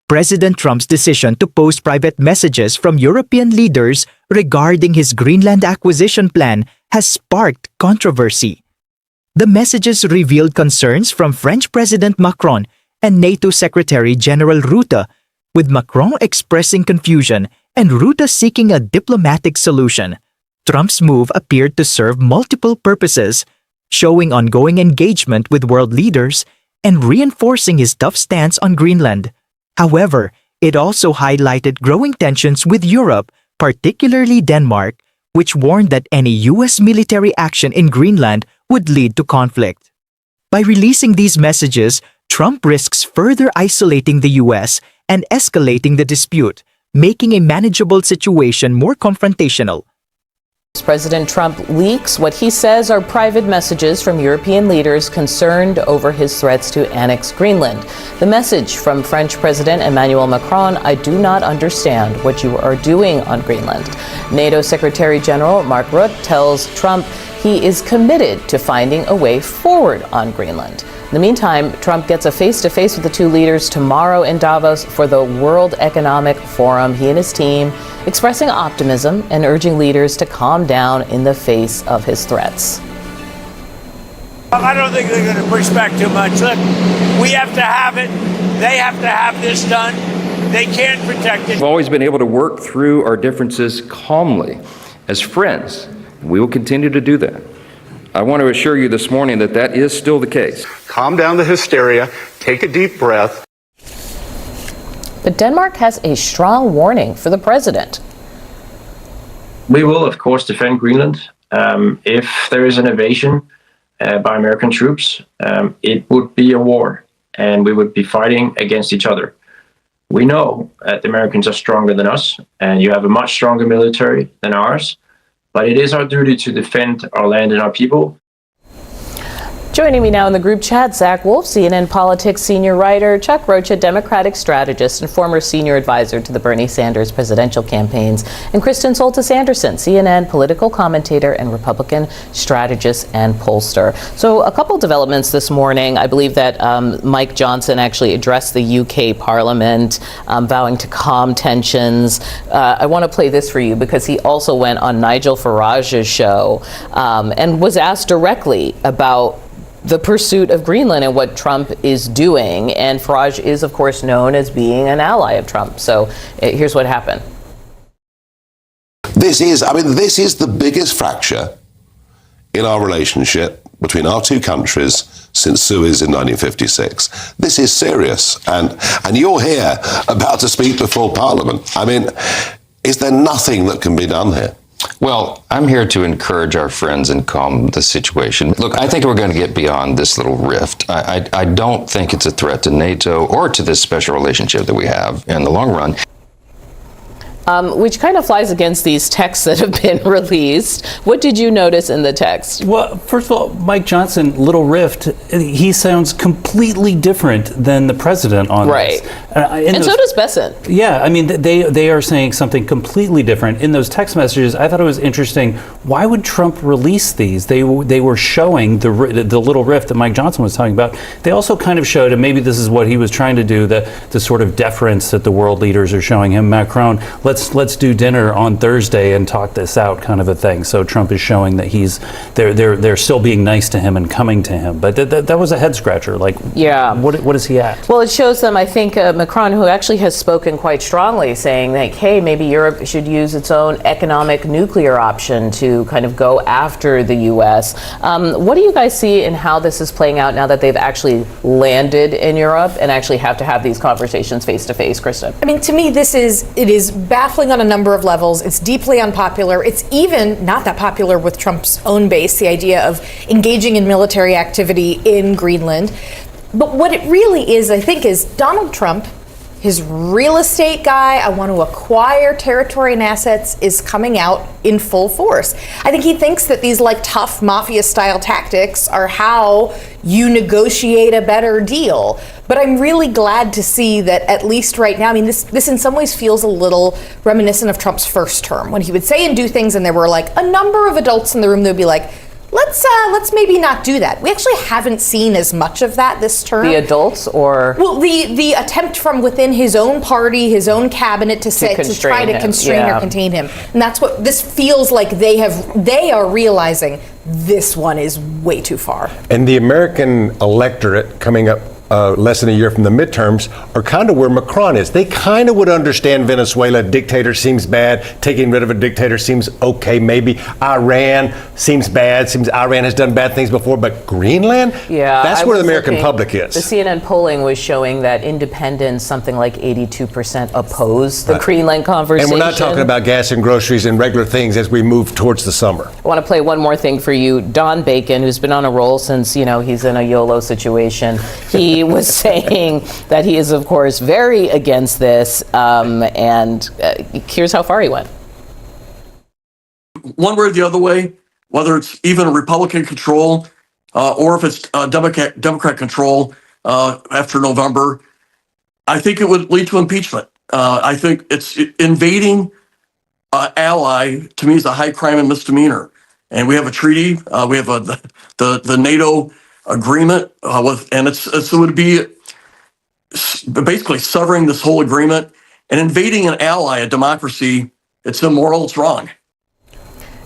President Trump's decision to post private messages from European leaders regarding his Greenland acquisition plan has sparked controversy. The messages revealed concerns from French President Macron and NATO Secretary General Rutte, with Macron expressing confusion and Rutte seeking a diplomatic solution. Trump's move appeared to serve multiple purposes, showing ongoing engagement with world leaders and reinforcing his tough stance on Greenland. However, it also highlighted growing tensions with Europe, particularly Denmark, which warned that any U.S. military action in Greenland would lead to conflict. By releasing these messages, Trump risks further isolating the U.S. and escalating the dispute, making a manageable situation more confrontational. President Trump leaks what he says are private messages from European leaders concerned over his threats to annex Greenland. The message from French President Emmanuel Macron: "I do not understand what you are doing on Greenland." NATO Secretary General Mark Rutte tells Trump he is committed to finding a way forward on Greenland. In the meantime, Trump gets a face-to-face with the two leaders tomorrow in Davos for the World Economic Forum. He and his team expressing optimism and urging leaders to calm down in the face of his threats. I don't think they're going to push back too much. Look, we have to have it. They have to have this done. They can't protect it. We've always been able to work through our differences calmly as friends. We will continue to do that. I want to assure you this morning that that is still the case. Calm down the hysteria, take a deep breath. But Denmark has a strong warning for the president. We will, of course, defend Greenland. If there is an invasion by American troops, it would be a war, and we would be fighting against each other. We know that the Americans are stronger than us, and you have a much stronger military than ours. But it is our duty to defend our land and our people. Joining me now in the group chat, Zach Wolf, CNN politics senior writer, Chuck Rutte, Democratic strategist and former senior advisor to the Bernie Sanders presidential campaigns, and Kristen Soltis Anderson, CNN political commentator and Republican strategist and pollster. So a couple developments this morning. I believe that Mike Johnson actually addressed the UK Parliament, vowing to calm tensions. I want to play this for you because he also went on Nigel Farage's show and was asked directly about the pursuit of Greenland and what Trump is doing. And Farage is, of course, known as being an ally of Trump. So here's what happened. This is the biggest fracture in our relationship between our two countries since Suez in 1956. This is serious. And you're here about to speak before Parliament. I mean, is there nothing that can be done here? Well, I'm here to encourage our friends and calm the situation. Look, I think we're going to get beyond this little rift. I don't think it's a threat to NATO or to this special relationship that we have in the long run. Which kind of flies against these texts that have been released. What did you notice in the text? Well, first of all, Mike Johnson, little rift, he sounds completely different than the president on right. this. And so does Bessent. Yeah, I mean, they are saying something completely different. In those text messages, I thought it was interesting. Why would Trump release these? They were showing the little rift that Mike Johnson was talking about. They also kind of showed, and maybe this is what he was trying to do, the sort of deference that the world leaders are showing him. Macron, let's do dinner on Thursday and talk this out, kind of a thing. So Trump is showing that they're still being nice to him and coming to him. But that was a head scratcher. Like, yeah, what is he at? Well, it shows them. I think Macron, who actually has spoken quite strongly, saying like, hey, maybe Europe should use its own economic nuclear option to kind of go after the U.S. What do you guys see in how this is playing out now that they've actually landed in Europe and actually have to have these conversations face to face, Kristen? I mean, to me, it is baffling on a number of levels. It's deeply unpopular. It's even not that popular with Trump's own base, the idea of engaging in military activity in Greenland. But what it really is, I think, is Donald Trump, his real estate guy, I want to acquire territory and assets, is coming out in full force. I think he thinks that these like tough mafia style tactics are how you negotiate a better deal. But I'm really glad to see that at least right now, I mean, this in some ways feels a little reminiscent of Trump's first term, when he would say and do things and there were like a number of adults in the room that would be like, let's maybe not do that. We actually haven't seen as much of that this term. The adults, or well, the attempt from within his own party, his own cabinet to try to constrain or contain him, and that's what this feels like. They are realizing this one is way too far. And the American electorate coming up less than a year from the midterms are kind of where Macron is. They kind of would understand Venezuela. Dictator seems bad. Taking rid of a dictator seems okay, maybe. Iran seems bad. Seems Iran has done bad things before. But Greenland? Yeah, that's where the American public is. The CNN polling was showing that independents, something like 82% oppose the Greenland conversation. And we're not talking about gas and groceries and regular things as we move towards the summer. I want to play one more thing for you. Don Bacon, who's been on a roll since, he's in a YOLO situation. He was saying that he is, of course, very against this, and here's how far he went. One way or the other way, whether it's even Republican control or if it's Democrat control after November, I think it would lead to impeachment. I think it's invading ally, to me, is a high crime and misdemeanor. And we have a treaty. We have the NATO agreement and it would be basically severing this whole agreement and invading an ally, a democracy. It's immoral. It's wrong.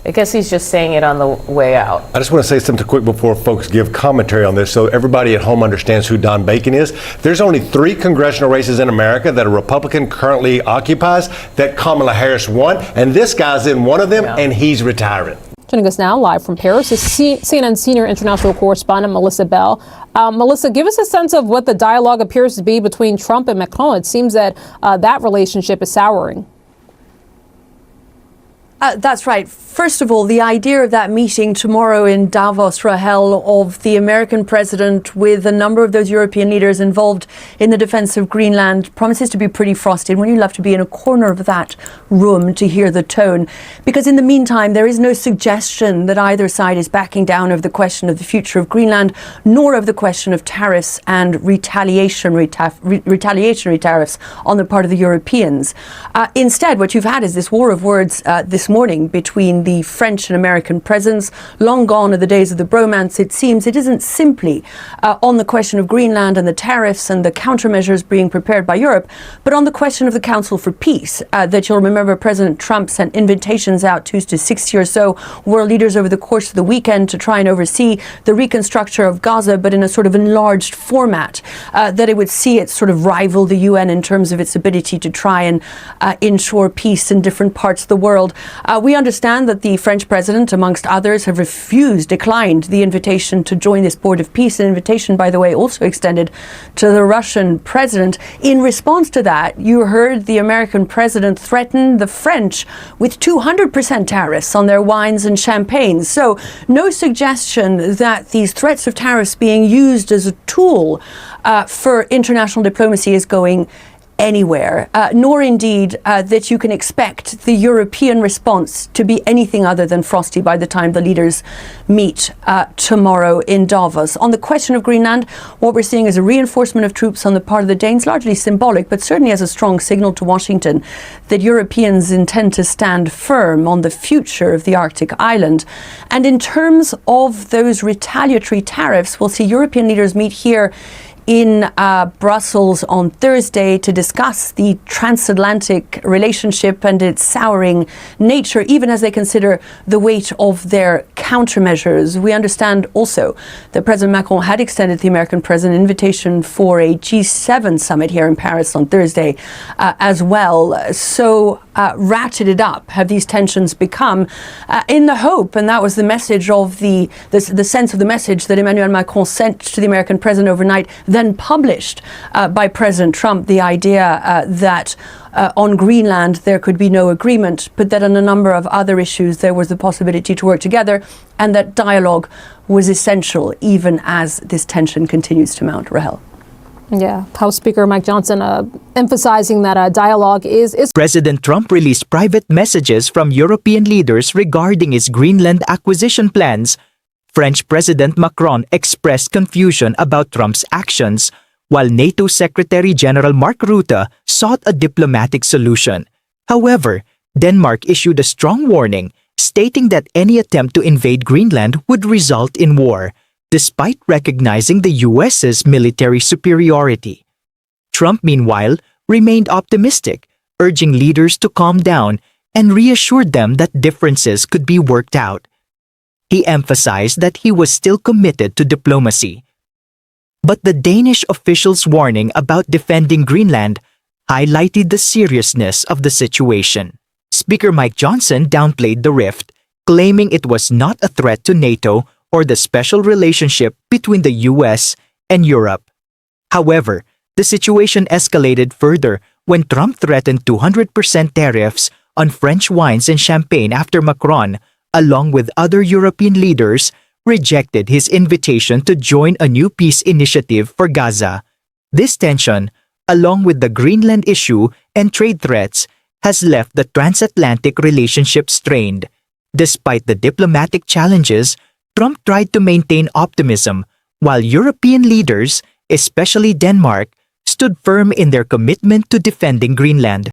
I guess he's just saying it on the way out. I just want to say something quick before folks give commentary on this so everybody at home understands who Don Bacon is. There's only 3 congressional races in America that a Republican currently occupies that Kamala Harris won, and this guy's in one of them, and he's retiring. Joining us now live from Paris is CNN senior international correspondent Melissa Bell. Melissa, give us a sense of what the dialogue appears to be between Trump and Macron. It seems that that relationship is souring. That's right. First of all, the idea of that meeting tomorrow in Davos, Rahel, of the American president with a number of those European leaders involved in the defense of Greenland promises to be pretty frosty. And wouldn't you love to be in a corner of that room to hear the tone? Because in the meantime, there is no suggestion that either side is backing down of the question of the future of Greenland, nor of the question of tariffs and retaliatory tariffs on the part of the Europeans. Instead, what you've had is this war of words this morning between the French and American presidents. Long gone are the days of the bromance. It seems it isn't simply on the question of Greenland and the tariffs and the countermeasures being prepared by Europe, but on the question of the Council for Peace that you'll remember President Trump sent invitations out to 60 or so world leaders over the course of the weekend to try and oversee the reconstruction of Gaza, but in a sort of enlarged format that it would see it sort of rival the UN in terms of its ability to try and ensure peace in different parts of the world. We understand that the French president, amongst others, have declined the invitation to join this Board of Peace, an invitation, by the way, also extended to the Russian president. In response to that, you heard the American president threaten the French with 200% tariffs on their wines and champagnes. So no suggestion that these threats of tariffs being used as a tool for international diplomacy is going anywhere, nor indeed that you can expect the European response to be anything other than frosty by the time the leaders meet tomorrow in Davos. On the question of Greenland, what we're seeing is a reinforcement of troops on the part of the Danes, largely symbolic, but certainly as a strong signal to Washington that Europeans intend to stand firm on the future of the Arctic island. And in terms of those retaliatory tariffs, we'll see European leaders meet here in Brussels on Thursday to discuss the transatlantic relationship and its souring nature, even as they consider the weight of their countermeasures. We understand also that President Macron had extended the American president an invitation for a G7 summit here in Paris on Thursday as well. So ratcheted up have these tensions become in the hope, and that was the message of the sense of the message that Emmanuel Macron sent to the American president overnight, then published by President Trump, the idea that on Greenland there could be no agreement, but that on a number of other issues there was the possibility to work together, and that dialogue was essential even as this tension continues to mount. Rahel. Yeah, House Speaker Mike Johnson emphasizing that dialogue is... President Trump released private messages from European leaders regarding his Greenland acquisition plans. French President Macron expressed confusion about Trump's actions, while NATO Secretary General Mark Rutte sought a diplomatic solution. However, Denmark issued a strong warning, stating that any attempt to invade Greenland would result in war, despite recognizing the US's military superiority. Trump, meanwhile, remained optimistic, urging leaders to calm down and reassured them that differences could be worked out. He emphasized that he was still committed to diplomacy. But the Danish officials' warning about defending Greenland highlighted the seriousness of the situation. Speaker Mike Johnson downplayed the rift, claiming it was not a threat to NATO or the special relationship between the US and Europe. However, the situation escalated further when Trump threatened 200% tariffs on French wines and champagne after Macron, along with other European leaders, rejected his invitation to join a new peace initiative for Gaza. This tension, along with the Greenland issue and trade threats, has left the transatlantic relationship strained. Despite the diplomatic challenges, Trump tried to maintain optimism, while European leaders, especially Denmark, stood firm in their commitment to defending Greenland.